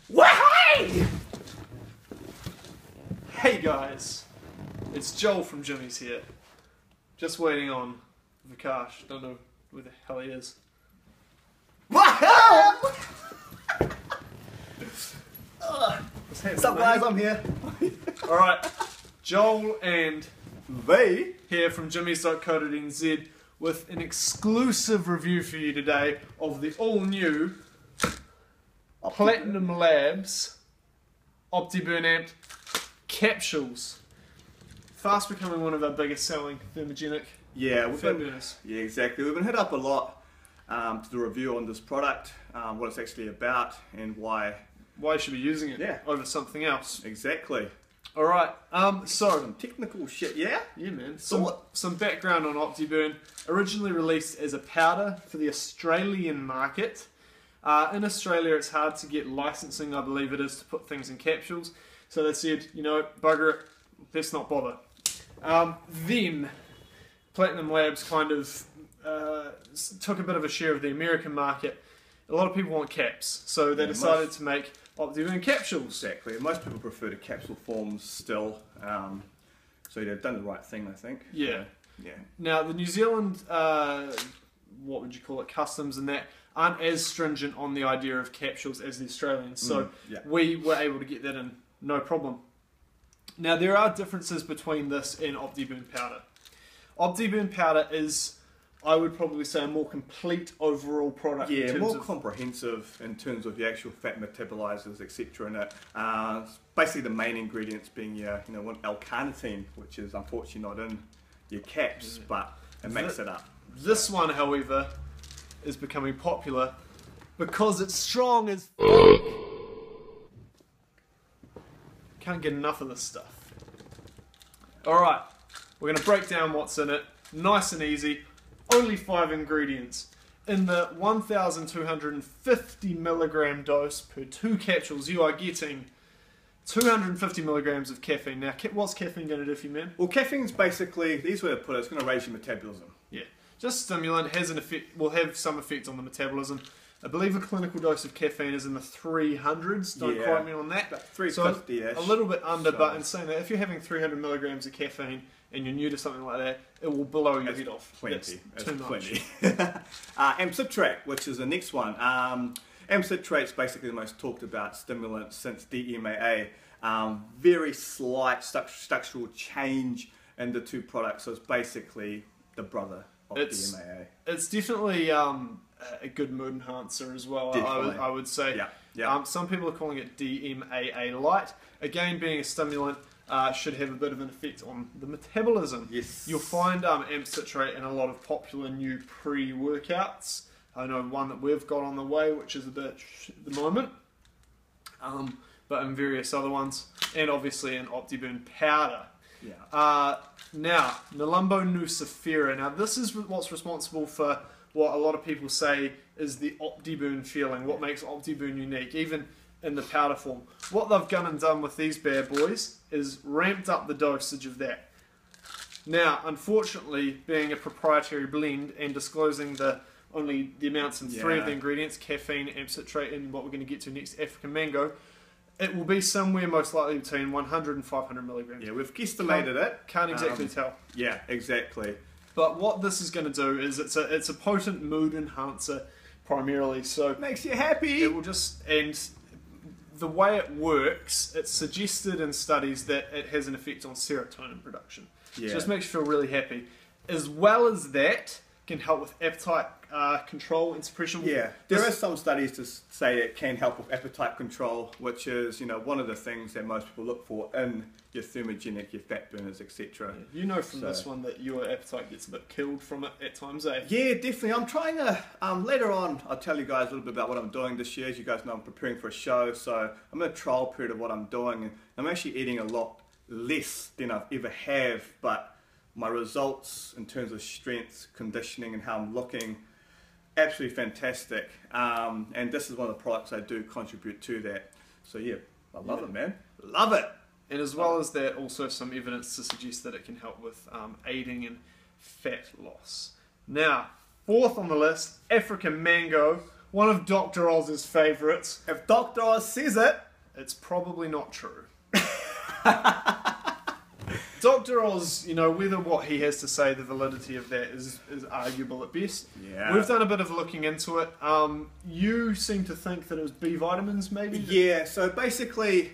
Wahey! Hey guys, it's Joel from gymeez here. Just waiting on Vikash. Don't know where the hell he is. What's up, guys? I'm here. Alright, Joel and Vee here from gymeez.co.nz with an exclusive review for you today of the all-new Platinum Labs Opti Burn Capsules. Fast becoming one of our biggest selling thermogenic fat burners. Yeah, exactly. We've been hit up a lot to do a review on this product, what it's actually about, and why you should be using it over something else. Exactly. Alright, so some technical shit, yeah? Yeah, man. Some background on Opti Burn. Originally released as a powder for the Australian market. In Australia, it's hard to get licensing, I believe it is, to put things in capsules. So they said, you know, bugger it, let's not bother. Then, Platinum Labs kind of took a bit of a share of the American market. A lot of people want caps, so they decided to make Opti Burn capsules. Exactly. Most people prefer the capsule forms still, so they've done the right thing, I think. Yeah. Yeah. Now, the New Zealand, what would you call it, customs and that, aren't as stringent on the idea of capsules as the Australians, so we were able to get that in no problem. Now, there are differences between this and Opti Burn powder. Opti Burn powder is, I would probably say, a more complete overall product. Yeah, more comprehensive in terms of the actual fat metabolizers, etc. in it. Basically, the main ingredients being your, L-carnitine, which is unfortunately not in your caps, but it makes it up. This one, however, is becoming popular because it's strong as fuck. Can't get enough of this stuff. Alright, we're going to break down what's in it. Nice and easy. Only 5 ingredients. In the 1,250 milligram dose per 2 capsules, you are getting 250 milligrams of caffeine. Now, what's caffeine going to do for you, man? Well, caffeine's basically, the easiest way to put it, it's going to raise your metabolism. Yeah. Just stimulant, has an effect, will have some effect on the metabolism. I believe a clinical dose of caffeine is in the 300s, don't quote me on that. 350-ish. So a little bit under, but in saying that, if you're having 300 milligrams of caffeine and you're new to something like that, it will blow your head off. Plenty. It's too much. Amcitrate, which is the next one. Amcitrate's basically the most talked about stimulant since DMAA. Very slight structural change in the two products, so it's basically the brother of DMAA. It's definitely a good mood enhancer as well, I would say. Yeah. Some people are calling it DMAA light. Again, being a stimulant, should have a bit of an effect on the metabolism. Yes. You'll find Amcitrate in a lot of popular new pre-workouts. I know one that we've got on the way, which is a bit at the moment. But in various other ones, and obviously in Opti Burn powder. Yeah. Now, Nelumbo nucifera. Now, this is what's responsible for what a lot of people say is the Opti Burn feeling, what makes Opti Burn unique, even in the powder form. What they've gone and done with these bad boys is ramped up the dosage of that. Now, unfortunately, being a proprietary blend and disclosing only the amounts in 3 of the ingredients, caffeine, amcitrate, and what we're going to get to next, African mango, it will be somewhere most likely between 100 and 500 milligrams. Yeah, we've guesstimated it. Can't exactly tell. Yeah, exactly. But what this is going to do is it's a potent mood enhancer primarily. So makes you happy. It will and the way it works, it's suggested in studies that it has an effect on serotonin production. Yeah. So it just makes you feel really happy. As well as that, can help with appetite control and suppression. Yeah, there are some studies to say it can help with appetite control, which is one of the things that most people look for in your thermogenic, your fat burners, etc. Yeah. You know from this one that your appetite gets a bit killed from it at times, eh? Yeah, definitely. I'm trying to, later on, I'll tell you guys a little bit about what I'm doing this year. As you guys know, I'm preparing for a show, so I'm in a trial period of what I'm doing, and I'm actually eating a lot less than I've ever have, but my results in terms of strength, conditioning, and how I'm looking, absolutely fantastic. And this is one of the products I do contribute to that. So yeah, I love it, man. Love it. And as well as that, also some evidence to suggest that it can help with aiding in fat loss. Now, 4th on the list, African mango, one of Dr. Oz's favourites. If Dr. Oz says it, It's probably not true. Dr. Oz, you know, whether what he has to say, the validity of that is arguable at best. Yeah. We've done a bit of looking into it. You seem to think that it was B vitamins, maybe? Yeah, so basically,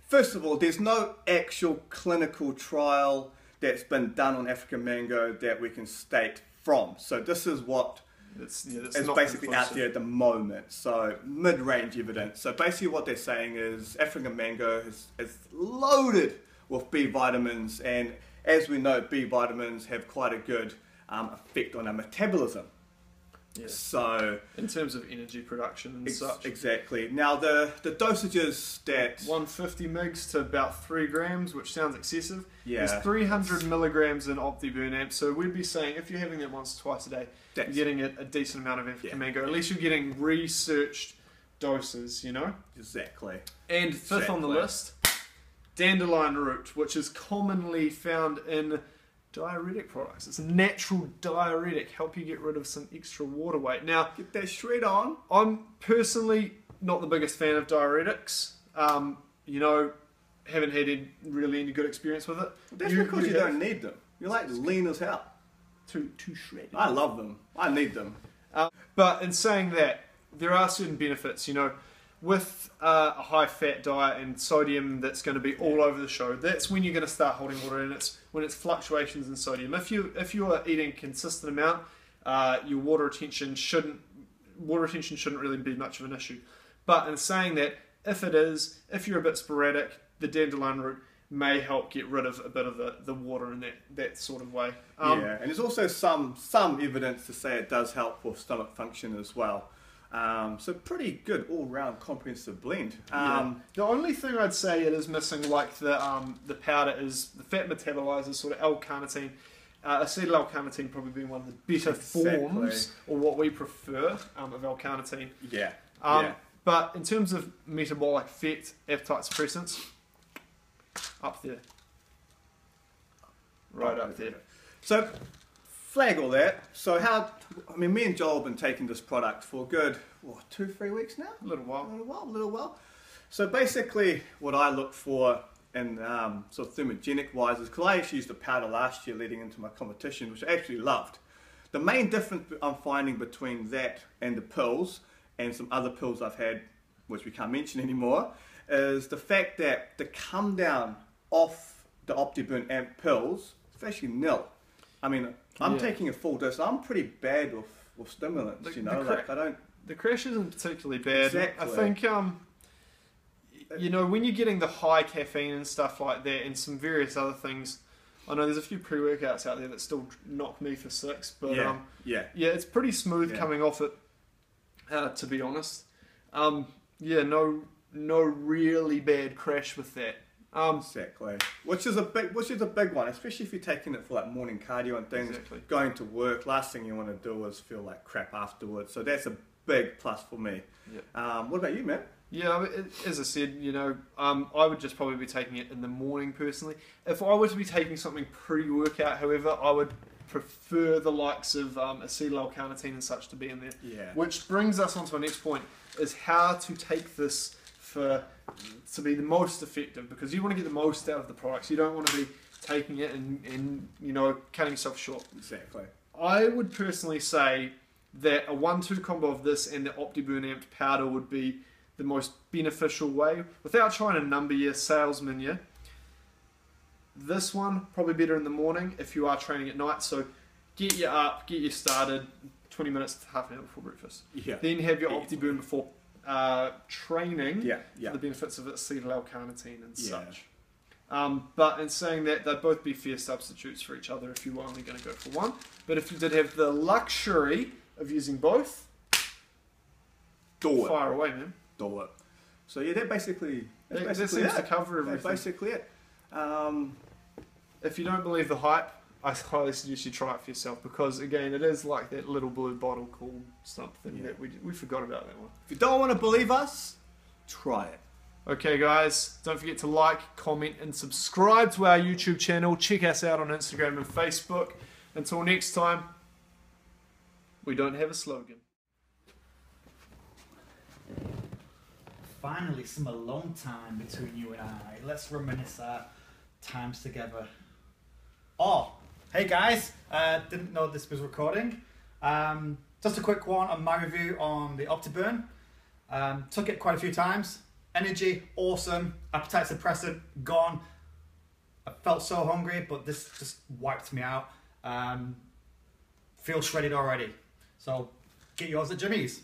first of all, there's no actual clinical trial that's been done on African mango that we can state from. So this is what It's is not basically out conclusive. there at the moment. So mid-range evidence. So basically what they're saying is African mango is loaded with B vitamins, and as we know, B vitamins have quite a good effect on our metabolism. Yeah. So In terms of energy production and such. exactly. Now the dosages that 150 mgs to about 3 grams, which sounds excessive. Yeah. There's 300 milligrams in Opti Burn Amp, so we'd be saying if you're having that once or twice a day, you're getting a decent amount of African mango. At least you're getting researched doses, you know? exactly. And fifth on the list, dandelion root, which is commonly found in diuretic products. It's a natural diuretic, help you get rid of some extra water weight. Now, Get that shred on. I'm personally not the biggest fan of diuretics. You know, haven't had really any good experience with it. That's because you don't need them. You're like lean as hell. Too shredded. I love them. I need them. But in saying that, there are certain benefits, you know, with a high fat diet and sodium that's going to be all over the show. That's when you're going to start holding water, and it's when it's fluctuations in sodium. If you are eating a consistent amount, your water retention shouldn't really be much of an issue. But in saying that, if you're a bit sporadic, the dandelion root may help get rid of a bit of the water in that sort of way. Yeah, and there's also some evidence to say it does help with stomach function as well. So pretty good all-round comprehensive blend. The only thing I'd say it is missing, like the powder, is the fat metabolizer, sort of L-carnitine. Acetyl L-carnitine probably being one of the better forms, or what we prefer, of L-carnitine. Yeah. But in terms of metabolic effect, appetite suppressants, up there. Right up there. So, flag all that. So me and Joel have been taking this product for a good, 2-3 weeks now? A little while. So basically, what I look for in sort of thermogenic wise is, because I actually used the powder last year leading into my competition, which I actually loved. The main difference I'm finding between that and the pills, and some other pills I've had, which we can't mention anymore, is the fact that the come down off the Opti Burn Amp pills is actually nil. I mean, I'm taking a full dose. I'm pretty bad with stimulants, you know. The crash isn't particularly bad. Exactly. I think, you know, when you're getting the high caffeine and stuff like that, and some various other things, I know there's a few pre-workouts out there that still knock me for 6, but it's pretty smooth coming off it, to be honest. No really bad crash with that. Exactly. Which is a big one, especially if you're taking it for like morning cardio and things. Exactly. Going to work, last thing you want to do is feel like crap afterwards. So that's a big plus for me. Yeah. What about you, man? Yeah, as I said, you know, I would just probably be taking it in the morning personally. If I were to be taking something pre-workout, however, I would prefer the likes of acetyl L-carnitine and such to be in there. Yeah. Which brings us on to our next point, is how to take this to be the most effective, because you want to get the most out of the products. You don't want to be taking it and you know, cutting yourself short. Exactly. I would personally say that a 1-2 combo of this and the Opti Burn Amped powder would be the most beneficial way, without trying to number your salesman. Yeah, this one probably better in the morning if you are training at night. So get you up, get you started, 20 minutes to half an hour before breakfast. Yeah. Then have your Opti Burn before training. Yeah. For the benefits of acetyl L-carnitine and such. But in saying that, they'd both be fair substitutes for each other if you were only going to go for one. But if you did have the luxury of using both, fire away, man. Do it. So yeah, that basically seems to cover everything. That's basically it. If you don't believe the hype, I highly suggest you try it for yourself, because again, it is like that little blue bottle called something that we forgot about that one. If you don't want to believe us, try it. Okay guys, don't forget to like, comment and subscribe to our YouTube channel. Check us out on Instagram and Facebook. Until next time, we don't have a slogan. finally some alone time between you and I. Let's reminisce our times together. Oh, hey guys, didn't know this was recording. Just a quick one on my review on the Opti. Took it quite a few times. Energy, awesome. Appetite suppressant, gone. I felt so hungry, but this just wiped me out. Feel shredded already. So get yours at gymeez.